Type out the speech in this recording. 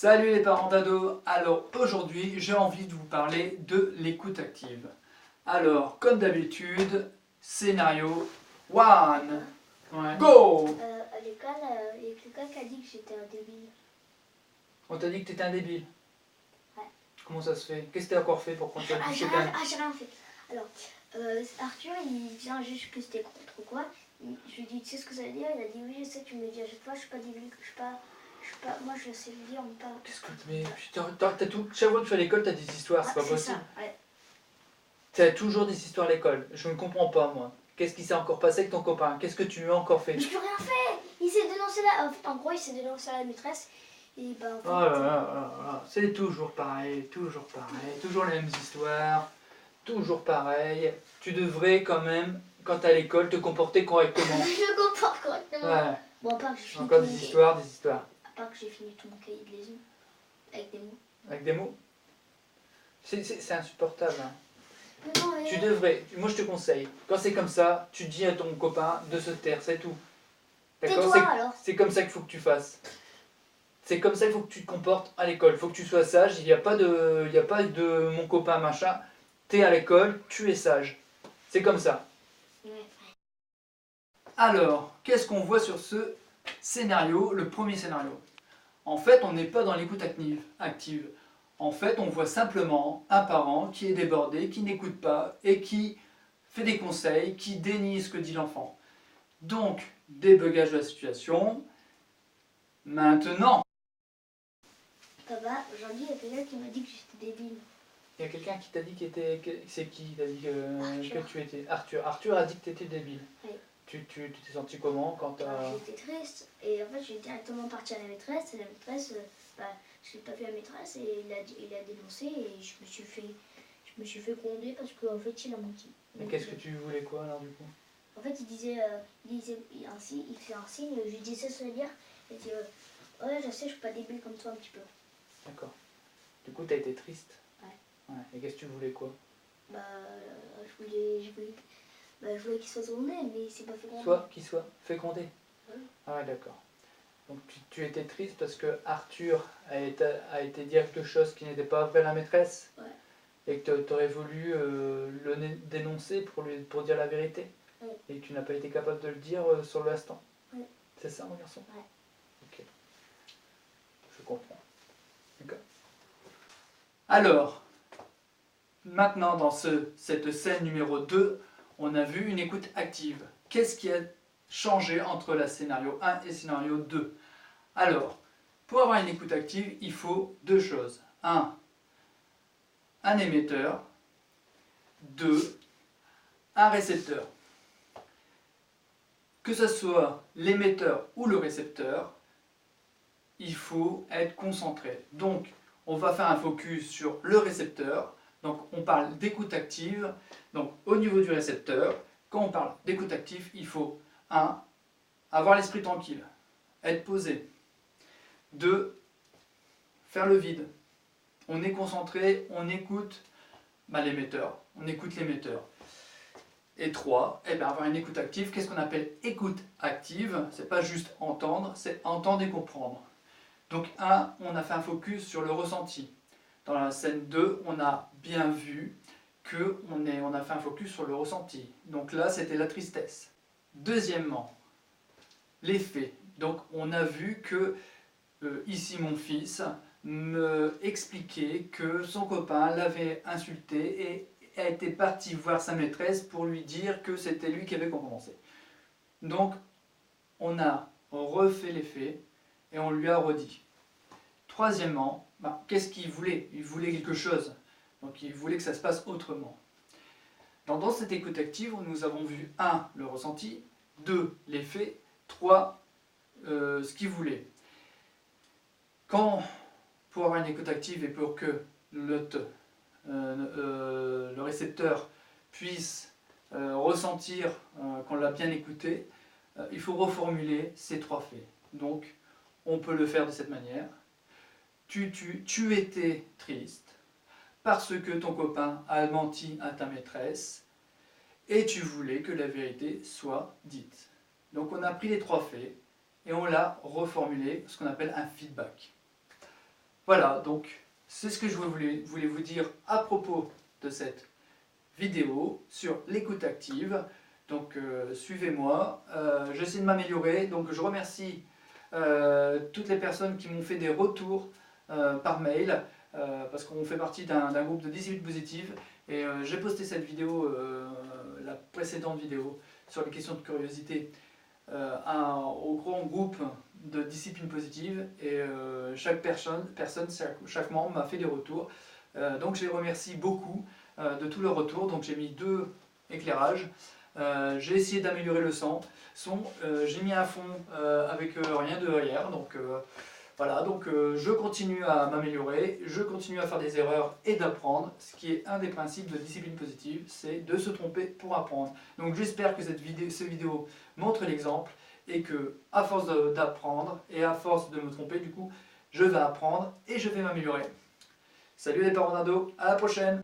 Salut les parents d'ados. Alors aujourd'hui j'ai envie de vous parler de l'écoute active. Alors comme d'habitude, scénario 1. Ouais. Go. À l'école, il y a quelqu'un qui a dit que j'étais un débile. On t'a dit que t'étais un débile. Ouais. Comment ça se fait? Qu'est-ce que t'as encore fait pour qu'on t'a dit que J'ai t'étais un... rien fait. Alors, Arthur, il vient juste que c'était contre ou quoi. Je lui ai dit, tu sais ce que ça veut dire? Il a dit, oui, je sais, tu me le dis à chaque fois, je suis pas débile, moi je sais le dire, mais pas... Qu'est-ce que... Mais putain, t'as tout... Chaque fois que tu vas à l'école, t'as des histoires, c'est pas possible. Ça, ouais. T'as toujours des histoires à l'école. Je ne comprends pas moi. Qu'est-ce qui s'est encore passé avec ton copain? Qu'est-ce que tu as encore fait? Mais je peux rien fait. Il s'est dénoncé là. En gros, il s'est dénoncé à la maîtresse. Et bah, en fait, Oh là là là là, c'est toujours pareil, toujours les mêmes histoires, toujours pareil. Tu devrais quand même, quand t'es à l'école, te comporter correctement. je comporte correctement. Ouais. Bon, à part que j'ai fini Encore tout des mon histoires, des histoires. À part que j'ai fini tout mon cahier de lésion. Avec des mots. Avec des mots? C'est insupportable. Hein. Mais non, mais... Tu devrais, moi je te conseille, quand c'est comme ça, tu dis à ton copain de se taire, c'est tout. D'accord? Tais-toi alors. C'est comme ça qu'il faut que tu fasses. C'est comme ça qu'il faut que tu te comportes à l'école. Il faut que tu sois sage. Il n'y a pas de mon copain machin. T'es à l'école, tu es sage. C'est comme ça. Ouais. Alors, qu'est-ce qu'on voit sur ce scénario, le premier scénario? En fait, on n'est pas dans l'écoute active. En fait, on voit simplement un parent qui est débordé, qui n'écoute pas et qui fait des conseils, qui dénie ce que dit l'enfant. Donc, débugage de la situation. Maintenant, Papa, aujourd'hui, il y a quelqu'un qui m'a dit que j'étais débile. il y a quelqu'un qui t'a dit c'est qui t'a dit que Arthur. tu étais? Arthur. Arthur a dit que tu étais débile. Oui. Tu t'es senti comment quand t'as... J'étais triste et en fait j'ai directement parti à la maîtresse et la maîtresse, je n'ai pas vu la maîtresse et il a dénoncé et je me suis fait gronder parce qu'en fait il a menti. Mais qu'est-ce que tu voulais quoi alors du coup? En fait il disait ainsi, il fait un signe, je lui disais ça veut dire, il dit ouais je sais je suis pas débile comme toi un petit peu. D'accord. Du coup t'as été triste? Ouais. Ouais. Et qu'est-ce que tu voulais quoi? Je voulais qu'il soit grondé mais il s'est pas fait gronder. Qu'il soit fécondé? Ouais. Ah ouais d'accord. Donc tu étais triste parce que Arthur a été dire quelque chose qui n'était pas vrai à la maîtresse? Ouais. Et que tu aurais voulu le dénoncer pour dire la vérité? Ouais. Et que tu n'as pas été capable de le dire sur l'instant? Ouais. C'est ça mon garçon? Ouais. Ok. Je comprends. D'accord. Alors, maintenant dans cette scène numéro 2, on a vu une écoute active. Qu'est-ce qui a changé entre la scénario 1 et scénario 2? Alors, pour avoir une écoute active, il faut deux choses. Un émetteur. 2, un récepteur. Que ce soit l'émetteur ou le récepteur, il faut être concentré. Donc, on va faire un focus sur le récepteur. Donc, on parle d'écoute active. Donc, au niveau du récepteur, quand on parle d'écoute active, il faut 1, avoir l'esprit tranquille, être posé. 2, faire le vide. On est concentré, on écoute l'émetteur. On écoute l'émetteur. Et 3, avoir une écoute active. Qu'est-ce qu'on appelle écoute active? C'est pas juste entendre, c'est entendre et comprendre. Donc 1, on a fait un focus sur le ressenti. Dans la scène 2, on a bien vu qu'on a fait un focus sur le ressenti. Donc là, c'était la tristesse. Deuxièmement, l'effet. Donc on a vu que, ici mon fils me expliquait que son copain l'avait insulté et était parti voir sa maîtresse pour lui dire que c'était lui qui avait commencé. Donc, on a refait l'effet et on lui a redit. Troisièmement, qu'est-ce qu'il voulait? Il voulait quelque chose. Donc, il voulait que ça se passe autrement. Dans cette écoute active, nous avons vu 1, le ressenti, 2, l'effet, 3, ce qu'il voulait. Pour avoir une écoute active et pour que le récepteur puisse ressentir qu'on l'a bien écouté, il faut reformuler ces 3 faits. Donc, on peut le faire de cette manière. Tu étais triste parce que ton copain a menti à ta maîtresse et tu voulais que la vérité soit dite. Donc, on a pris les 3 faits et on l'a reformulé, ce qu'on appelle un feedback. Voilà, donc c'est ce que je voulais vous dire à propos de cette vidéo sur l'écoute active. Donc suivez-moi, j'essaie de m'améliorer. Donc je remercie toutes les personnes qui m'ont fait des retours par mail, parce qu'on fait partie d'un groupe de discipline positive. Et j'ai posté cette vidéo, la précédente vidéo, sur les questions de curiosité au grand groupe de discipline positive. Et chaque membre m'a fait des retours. Donc je les remercie beaucoup de tous leurs retours. Donc j'ai mis 2 éclairages. J'ai essayé d'améliorer le son. J'ai mis un fond avec rien derrière. Donc voilà, donc je continue à m'améliorer, je continue à faire des erreurs et d'apprendre. Ce qui est un des principes de discipline positive, c'est de se tromper pour apprendre. Donc j'espère que cette vidéo montre l'exemple et que à force d'apprendre et à force de me tromper, du coup, je vais apprendre et je vais m'améliorer. Salut les parents d'ado, à la prochaine!